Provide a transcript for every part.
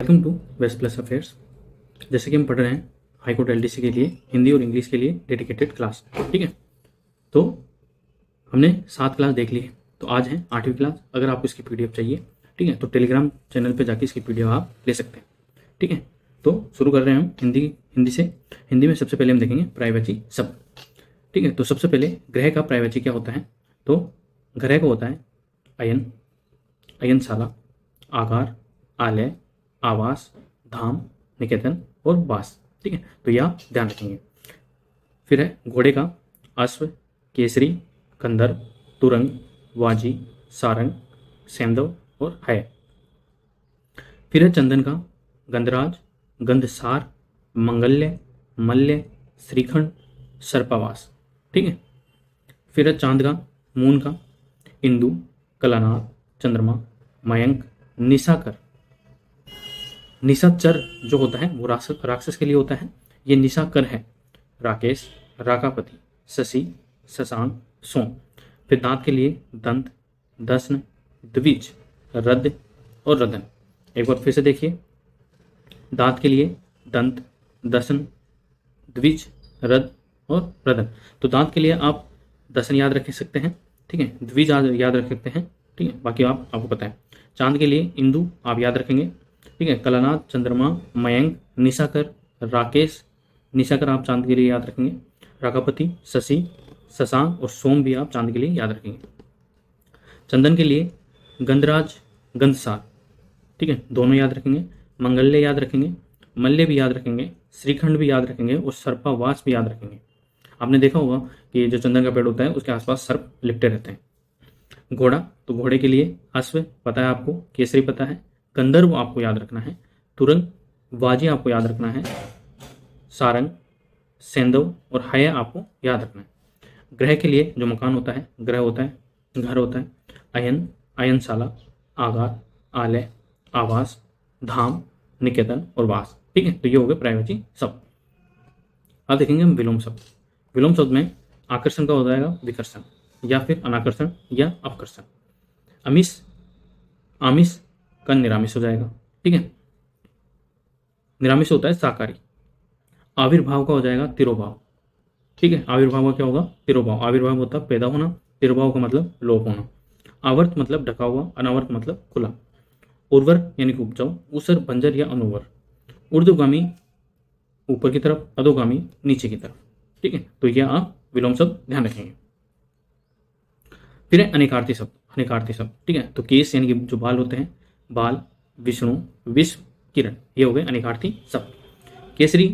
Welcome to west plus affairs. जैसे कि हम पढ़ रहे हैं हाई कोर्ट एलडीसी के लिए हिंदी और इंग्लिश के लिए डेडिकेटेड क्लास, ठीक है। तो हमने 7 क्लास देख ली है, तो आज है 8वीं क्लास। अगर आपको इसकी पीडीएफ चाहिए, ठीक है, तो टेलीग्राम चैनल पे जाके इसकी पीडीएफ आप ले सकते हैं, ठीक है। तो शुरू कर रहे हैं हम हिंदी से। हिंदी में सबसे पहले हम देखेंगे पर्यायवाची शब्द, ठीक है। तो सबसे पहले ग्रह का पर्यायवाची क्या होता है? तो ग्रह को होता है अयन, अयनशाला, आगार, आलय, आवास, धाम, निकेतन और वास, ठीक है। तो यह आप ध्यान रखेंगे। फिर है घोड़े का अश्व, केसरी, कंदर्प, तुरंग, वाजी, सारंग, सेंधव और है। फिर है चंदन का गंधराज, गंधसार, मंगल्य, मल्य, श्रीखंड, सर्पावास, ठीक है। फिर है चांद का मून का इंदु, कलानाथ, चंद्रमा, मयंक, निशाकर। निशाचर जो होता है वो राक्षस के लिए होता है, ये निशाकर है। राकेश, राकापति, शशि, शशांक, सोम। फिर दांत के लिए दंत, दसन, द्विज, रद और रदन। एक बार फिर से देखिए, दांत के लिए दंत, दसन, द्विज, रद और रदन। तो दांत के लिए आप दसन याद रख सकते हैं, ठीक है, द्विज याद रख सकते हैं, ठीक है, बाकी आपको पता है। चांद के लिए इंदु आप याद रखेंगे, ठीक है। कलानाथ, चंद्रमा, मयंक, निशाकर, राकेश, निशाकर आप चांद के लिए याद रखेंगे। राकापति, शशि, शशांक और सोम भी आप चांद के लिए याद रखेंगे। चंदन के लिए गंधराज, गंधसार, ठीक है, दोनों याद रखेंगे। मंगल्य याद रखेंगे, मल्य भी याद रखेंगे, श्रीखंड भी याद रखेंगे और सर्पावास भी याद रखेंगे। आपने देखा होगा कि जो चंदन का पेड़ होता है उसके आसपास सर्प लिपटे रहते हैं। घोड़ा, तो घोड़े के लिए अश्व पता है आपको, केसरी पता है, कंदर्प आपको याद रखना है, तुरंग, वाजी आपको याद रखना है, सारंग, सेंधव और हय आपको याद रखना है। ग्रह के लिए जो मकान होता है, ग्रह होता है, घर होता है, अयन, अयनशाला, आगार, आलय, आवास, धाम, निकेतन और वास, ठीक है। तो ये हो गए पर्यायवाची शब्द। अब देखेंगे हम विलोम शब्द। विलोम शब्द में आकर्षण का हो जाएगा विकर्षण, या फिर अनाकर्षण या अपकर्षण। अमिष, आमिष का निरामिष हो जाएगा, ठीक है, निरामिष होता है शाकाहारी। आविर्भाव का हो जाएगा तिरोभाव, ठीक है। आविर्भाव का क्या होगा? तिरोभाव। आविर्भाव होता है पैदा होना, तिरोभाव का मतलब लोप होना। आवर्त मतलब ढका हुआ, अनावर्त मतलब खुला। उर्वर यानी कि उपजाऊ, उसर, बंजर या अनुवर। ऊर्ध्वगामी ऊपर की तरफ, अधोगामी नीचे की तरफ, ठीक है। तो यह आप विलोम शब्द ध्यान रखेंगे। फिर है अनेकार्थी शब्द, अनेकार्थी शब्द, ठीक है। तो केस यानी कि जो बाल होते हैं, बाल, विष्णु, विश्व, किरण, ये हो गए अनेकार्थी शब्द। केसरी,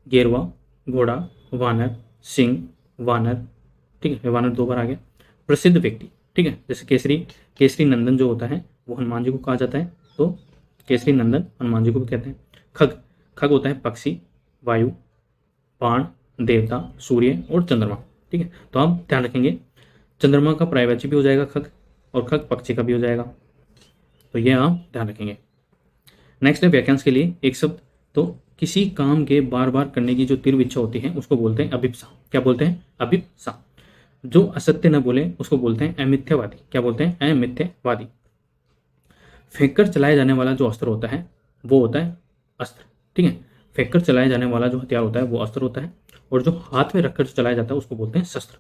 गेरवा, घोड़ा, वानर, सिंह, वानर, ठीक है, वानर 2 बार आ गया। प्रसिद्ध व्यक्ति, ठीक है, जैसे केसरी नंदन जो होता है वो हनुमान जी को कहा जाता है, तो केसरी नंदन हनुमान जी को भी कहते हैं। खग, खग होता है पक्षी, वायु, बाण, देवता, सूर्य और चंद्रमा, ठीक है। तो आप ध्यान रखेंगे, चंद्रमा का पर्यायवाची भी हो जाएगा खग, और खग पक्षी का भी हो जाएगा, तो ये आप ध्यान रखेंगे। नेक्स्ट है वाक्यांश के लिए एक शब्द। तो किसी काम के बार बार करने की जो तीव्र इच्छा होती है उसको बोलते हैं अभिप्सा। क्या बोलते हैं? अभिप्सा। जो असत्य न बोले उसको बोलते हैं अमिथ्यावादी। क्या बोलते हैं? अमिथ्यावादी। फेंककर चलाया जाने वाला जो अस्त्र होता है वो होता है अस्त्र, ठीक है। फेंककर चलाया जाने वाला जो हथियार होता है वो अस्त्र होता है, और जो हाथ में रखकर चलाया जाता है उसको बोलते हैं शस्त्र।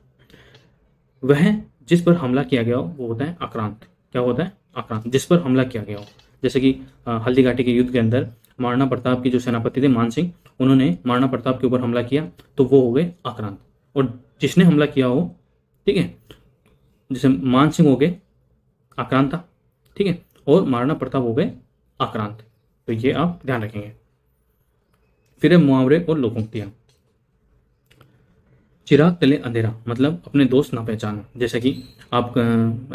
वह जिस पर हमला किया गया हो वो होता है आक्रांत। क्या होता है? आक्रांत, जिस पर हमला किया गया हो। जैसे कि हल्दीघाटी के युद्ध के अंदर महाराणा प्रताप की जो सेनापति थे मान सिंह, उन्होंने महाराणा प्रताप के ऊपर हमला किया, तो वो हो गए आक्रांत। और जिसने हमला किया हो, ठीक है, जैसे मान सिंह हो गए आक्रांत था, ठीक है, और महाराणा प्रताप हो गए आक्रांत। तो ये आप ध्यान रखेंगे। फिर है मुहावरे और लोकोक्तियां। चिराग तले अंधेरा मतलब अपने दोस्त ना पहचानो। जैसे कि आप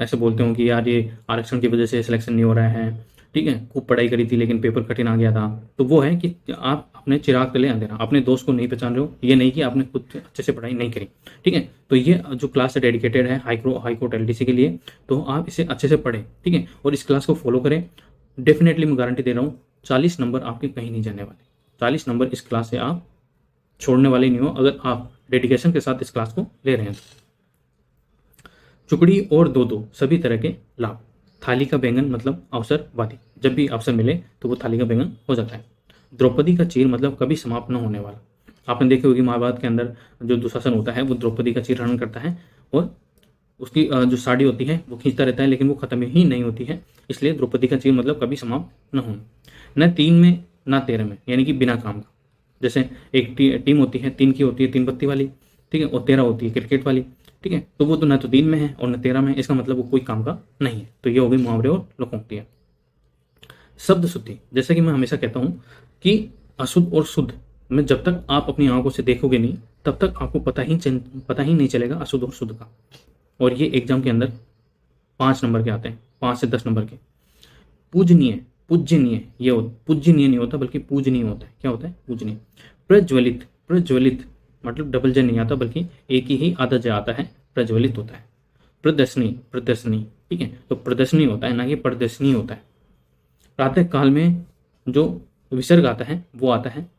ऐसे बोलते हो कि यार ये आरक्षण की वजह से सिलेक्शन नहीं हो रहा है, ठीक है, खूब पढ़ाई करी थी लेकिन पेपर कठिन आ गया था, तो वो है कि आप अपने चिराग तले अंधेरा, अपने दोस्त को नहीं पहचान रहे हो। ये नहीं कि आपने खुद अच्छे से पढ़ाई नहीं करी, ठीक है। तो ये जो क्लास है डेडिकेटेड है हाई कोर्ट एलडीसी के लिए, तो आप इसे अच्छे से पढ़ें, ठीक है, और इस क्लास को फॉलो करें। डेफिनेटली मैं गारंटी दे रहा हूँ 40 नंबर आपके कहीं नहीं जाने वाले। 40 नंबर इस क्लास से आप छोड़ने वाले नहीं हो अगर आप डेडिकेशन के साथ इस क्लास को ले रहे हैं। चुकड़ी और दो सभी तरह के लाभ। थाली का बैंगन मतलब अवसरवादी, जब भी अवसर मिले तो वो थाली का बैंगन हो जाता है। द्रौपदी का चीर मतलब कभी समाप्त न होने वाला। आपने देखी होगी महाभारत के अंदर जो दुशासन होता है वो द्रौपदी का चीर हरण करता है और उसकी जो साड़ी होती है वो खींचता रहता है, लेकिन वो खत्म ही नहीं होती है। इसलिए द्रौपदी का चीर मतलब कभी समाप्त न होना। न 3 में न 13 में, यानी कि बिना काम का। जैसे एक टीम होती है, 3 की होती है, 3 पत्ती वाली, ठीक है, और 13 होती है क्रिकेट वाली, ठीक है। तो वो तो न तो 3 में है और न 13 में है, इसका मतलब वो कोई काम का नहीं है। तो ये हो गई मुहावरे और लोकोक्तियां। शब्द शुद्धि, जैसे कि मैं हमेशा कहता हूं कि अशुद्ध और शुद्ध में जब तक आप अपनी आंखों से देखोगे नहीं तब तक आपको पता ही नहीं चलेगा अशुद्ध और शुद्ध का। और ये एग्जाम के अंदर 5 नंबर के आते हैं, 5 से 10 नंबर के। पूजनीय, पूज्यनीय, ये पूज्यनीय नहीं होता बल्कि पूजनीय होता है। क्या होता है? पूजनीय। प्रज्वलित, प्रज्वलित मतलब डबल ज नहीं आता बल्कि एक ही आधा ज आता है, प्रज्वलित होता है। प्रदर्शनी, प्रदर्शनी, ठीक है, तो प्रदर्शनी होता है ना कि प्रदर्शनी होता है। प्रातः काल में जो विसर्ग आता है वो आता है,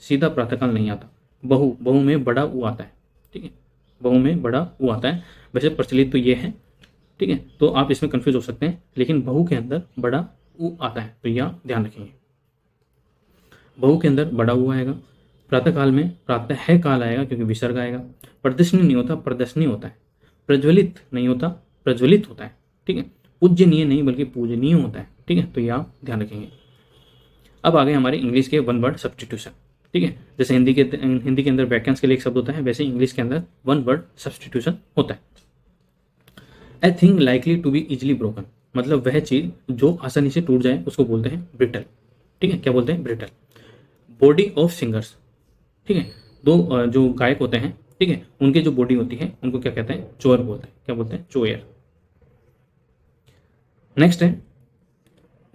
सीधा प्रातः काल नहीं आता। बहु, बहु में बड़ा उ आता है, ठीक है, बहु में बड़ा उ आता है। वैसे प्रचलित तो ये है, ठीक है, तो आप इसमें कंफ्यूज हो सकते हैं, लेकिन बहु के अंदर बड़ा उ आता है, तो यह ध्यान रखेंगे। बहु के अंदर बड़ा उ आएगा। प्रातः काल में प्रातः है काल आएगा क्योंकि विसर्ग आएगा। प्रदर्शनी नहीं होता, प्रदर्शनी होता है। प्रज्वलित नहीं होता, प्रज्वलित होता है, ठीक है। पूज्यनीय नहीं बल्कि पूजनीय होता है, ठीक है, तो यह आप ध्यान रखेंगे। अब आ गए हमारे इंग्लिश के वन वर्ड सब्सटीट्यूशन, ठीक है। जैसे हिंदी के अंदर वाक्यांश के लिए एक शब्द होता है, वैसे इंग्लिश के अंदर वन वर्ड सब्सटीट्यूशन होता है। A thing likely to be easily broken मतलब वह चीज जो आसानी से टूट जाए उसको बोलते हैं ब्रिटल, ठीक है। क्या बोलते हैं? ब्रिटल। बॉडी ऑफ सिंगर्स, ठीक है, दो जो गायक होते हैं, ठीक है, उनकी जो बॉडी होती है उनको क्या कहते हैं? चोयर बोलते हैं। क्या बोलते हैं? चोयर। नेक्स्ट है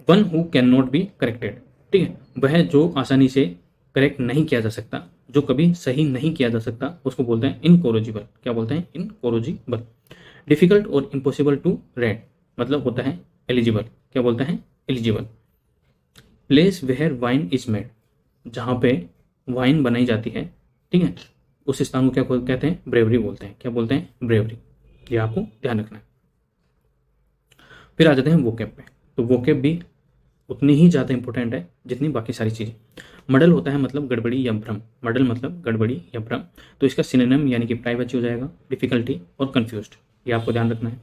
one who can not be corrected, ठीक है, वह जो आसानी से करेक्ट नहीं किया जा सकता, जो कभी सही नहीं किया जा सकता, उसको बोलते हैं इनकोरोजिबल। क्या बोलते हैं? इनकोरोजिबल। डिफिकल्ट और इम्पॉसिबल टू रेड मतलब होता है एलिजिबल। क्या बोलते हैं? Illegible. Place where wine is made जहाँ पे वाइन बनाई जाती है, ठीक है, उस स्थान को क्या कहते हैं? ब्रेवरी बोलते हैं। क्या बोलते हैं? ब्रेवरी। ये आपको ध्यान रखना है। फिर आ जाते हैं वोकेब पे। तो वोकेब भी उतनी ही ज़्यादा इंपॉर्टेंट है जितनी बाकी सारी चीज़ें। मडल होता है मतलब गड़बड़ी या भ्रम, मडल मतलब गड़बड़ी या भ्रम, तो इसका सिनोनिम यानी कि प्राइवेसी हो जाएगा, डिफिकल्टी और कंफ्यूज्ड, ये आपको ध्यान रखना है।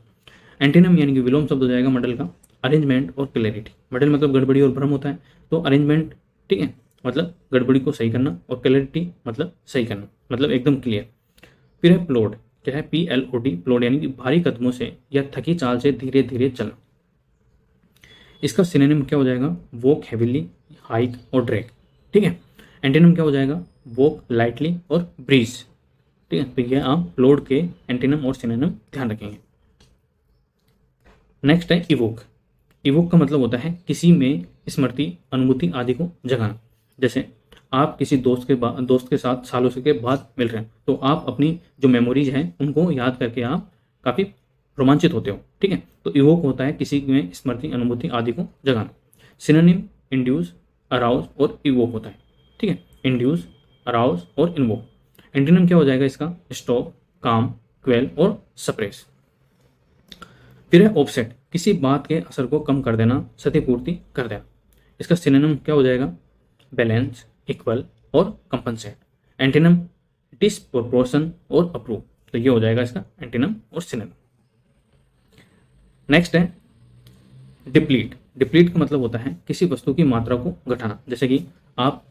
एंटीनम यानी कि विलोम शब्द हो जाएगा मडल का, अरेंजमेंट और क्लैरिटी। मडल मतलब गड़बड़ी और भ्रम होता है, तो अरेंजमेंट, ठीक है, मतलब गड़बड़ी को सही करना, और क्लैरिटी मतलब सही करना, मतलब एकदम क्लियर। फिर है प्लोड, क्या है? PLOD, प्लोड यानी कि भारी कदमों से या थकी चाल से धीरे धीरे चलना। इसका सिनोनिम क्या हो जाएगा? वॉक हेविली, हाइक और ड्रैग, ठीक है। एंटीनम क्या हो जाएगा? वॉक लाइटली और ब्रीज, ठीक है। तो ये आप प्लोड के एंटीनम और सिनोनिम ध्यान रखेंगे। नेक्स्ट है इवोक। इवोक का मतलब होता है किसी में स्मृति, अनुभूति आदि को जगाना। जैसे आप किसी दोस्त के साथ सालों से के बाद मिल रहे हैं, तो आप अपनी जो मेमोरीज हैं उनको याद करके आप काफ़ी रोमांचित होते हो, ठीक है। तो इवोक होता है किसी में स्मृति, अनुभूति आदि को जगाना। सिनोनिम इंड्यूस, अराउज और इवोक होता है, ठीक है। इंड्यूस, अराउज और इन्वोक। एंटीनम क्या हो जाएगा इसका? स्टॉप, काम, क्वेल और सप्रेस। फिर है ऑफसेट, किसी बात के असर को कम कर देना, क्षतिपूर्ति कर देना। इसका सिनोनिम क्या हो जाएगा? बैलेंस, इक्वल और कंपनसेट। एंटीनम डिसप्रोपोर्शन और अप्रूव, तो ये हो जाएगा इसका एंटीनम और सिनोनिम। नेक्स्ट है डिप्लीट। डिप्लीट का मतलब होता है किसी वस्तु की मात्रा को घटाना। जैसे कि आप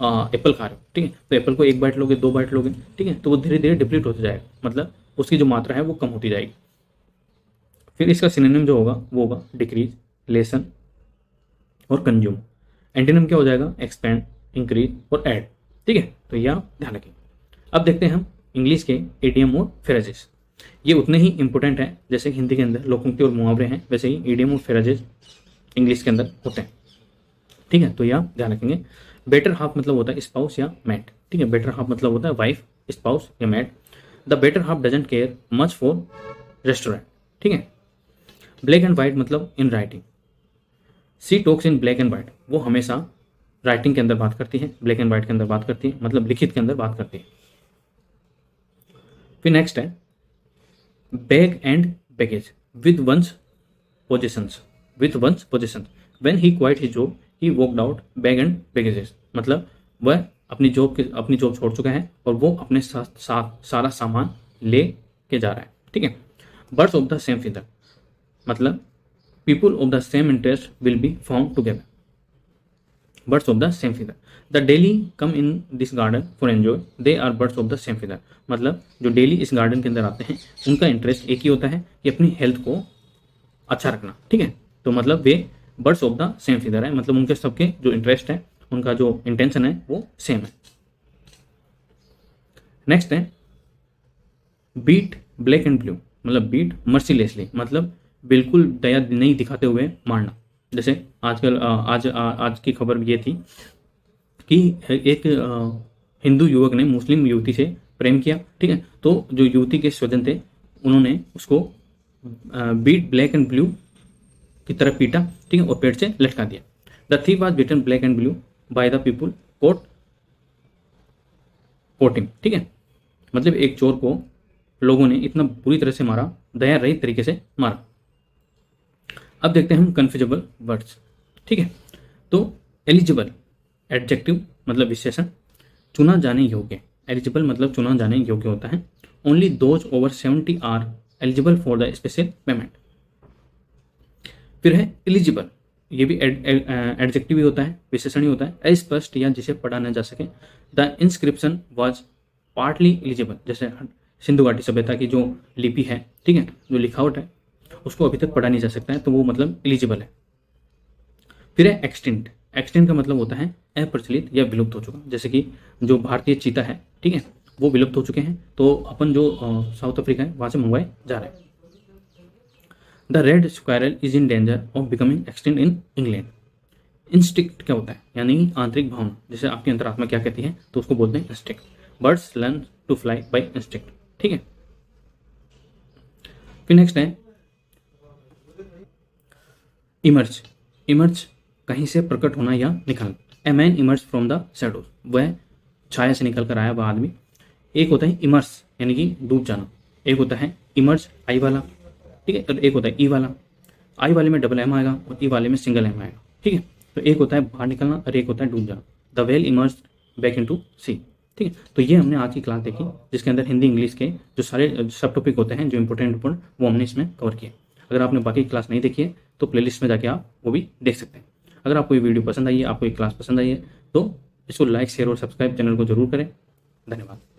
एप्पल खा रहे हो, ठीक है, तो एप्पल को 1 बाइट लोगे, 2 बाइट लोगे, ठीक है, तो वो धीरे धीरे डिप्लीट होता जाएगा, मतलब उसकी जो मात्रा है वो कम होती जाएगी। फिर इसका सिनोनिम जो होगा वो होगा डिक्रीज, लेसन और कंज्यूम। एंटीनम क्या हो जाएगा? एक्सपेंड, इंक्रीज और ऐड, ठीक है, तो यह आप ध्यान रखें। अब देखते हैं हम इंग्लिश के इडियम और फ्रेजेस। ये उतने ही इंपॉर्टेंट है जैसे हिंदी के अंदर लोकोक्ति और मुहावरे हैं, वैसे ही इडियम और फ्रेजेस इंग्लिश के अंदर होते हैं, ठीक है, तो यह आप ध्यान रखेंगे। बेटर हाफ मतलब होता है स्पाउस या मैट, ठीक है, बेटर हाफ मतलब होता है वाइफ, स्पाउस या mate. The better half doesn't care much for restaurant, ठीक है। ब्लैक एंड व्हाइट मतलब in writing. She talks in black and white, वो हमेशा राइटिंग के अंदर बात करती है, ब्लैक एंड व्हाइट के अंदर बात करती है, मतलब लिखित के अंदर बात करती है। फिर नेक्स्ट है bag and baggage with one's possessions, with one's possessions. When he quit his job, he walked out bag and baggages. मतलब वह अपनी जॉब छोड़ चुका है और वो अपने साथ सारा सामान ले के जा रहा है, ठीक है। Birds of the same feather मतलब people of the same interest will be found together. Birds of the same feather the daily come in this garden for enjoy they are birds of the same feather. मतलब जो daily इस garden के अंदर आते हैं उनका interest एक ही होता है कि अपनी हेल्थ को अच्छा रखना, ठीक है। तो मतलब वे birds of the same feather है, मतलब उनके सबके जो इंटरेस्ट है, उनका जो इंटेंशन है वो सेम है। नेक्स्ट है बीट ब्लैक एंड ब्लू मतलब बीट मर्सीलेसली मतलब बिल्कुल दया नहीं दिखाते हुए मारना। जैसे आजकल आज की खबर ये थी कि एक हिंदू युवक ने मुस्लिम युवती से प्रेम किया, ठीक है। तो जो युवती के स्वजन थे उन्होंने उसको बीट ब्लैक एंड ब्लू की तरह पीटा, ठीक है, और पेड़ से लटका दिया। The thief was beaten black and blue by the people caught him, ठीक है। मतलब एक चोर को लोगों ने इतना बुरी तरह से मारा, दया रहित तरीके से मारा। अब देखते हैं हम कन्फ्यूजेबल वर्ड्स, ठीक है। तो एलिजिबल एडजेक्टिव मतलब विशेषण, चुना जाने योग्य। एलिजिबल मतलब चुना जाने योग्य होता है। Only those over 70 are eligible for the special payment. फिर है एलिजिबल, ये भी एडजेक्टिव ही होता है, विशेषण ही होता है। अस्पष्ट या जिसे पढ़ा न जा सके। The inscription was partly eligible, जैसे सिंधु घाटी सभ्यता की जो लिपि है, ठीक है, जो लिखावट है उसको अभी तक पढ़ा नहीं जा सकता है, तो वो मतलब एलिजिबल है। फिर है एक्सटिंक्ट। एक्सटिंक्ट का मतलब होता है अप्रचलित या विलुप्त हो चुका। जैसे कि जो भारतीय चीता है, ठीक है, वो विलुप्त हो चुके हैं, तो अपन जो साउथ अफ्रीका है वहां से मंगवाए जा रहे हैं। The red squirrel is in danger of becoming extinct in England. Instinct क्या होता है, यानी आंतरिक भावना, जैसे आपकी अंतरात्मा क्या कहती है तो उसको बोलते हैं instinct. Birds learn to fly by instinct, ठीक है। फिर नेक्स्ट है इमर्ज। इमर्ज कहीं से प्रकट होना या निकलना। A man emerge from the shadows, वह छाया से निकल कर आया वह आदमी। एक होता है इमर्स यानी कि डूब जाना, एक होता है इमर्ज आई वाला, ठीक है, और एक होता है ई वाला। आई वाले में डबल एम आएगा और ई वाले में सिंगल एम आएगा, ठीक है। तो एक होता है बाहर निकलना और एक होता है डूब जाना। The whale emerge back into sea, ठीक है। तो ये हमने आज की क्लास देखी, जिसके अंदर हिंदी इंग्लिश के जो सारे सब टॉपिक होते हैं जो इंपॉर्टेंट वो हमने इसमें कवर किए। अगर आपने बाकी क्लास नहीं देखी है तो प्लेलिस्ट में जाके आप वो भी देख सकते हैं। अगर आपको ये वीडियो पसंद आई है, आपको ये क्लास पसंद आई है, तो इसको लाइक शेयर और सब्सक्राइब चैनल को जरूर करें। धन्यवाद।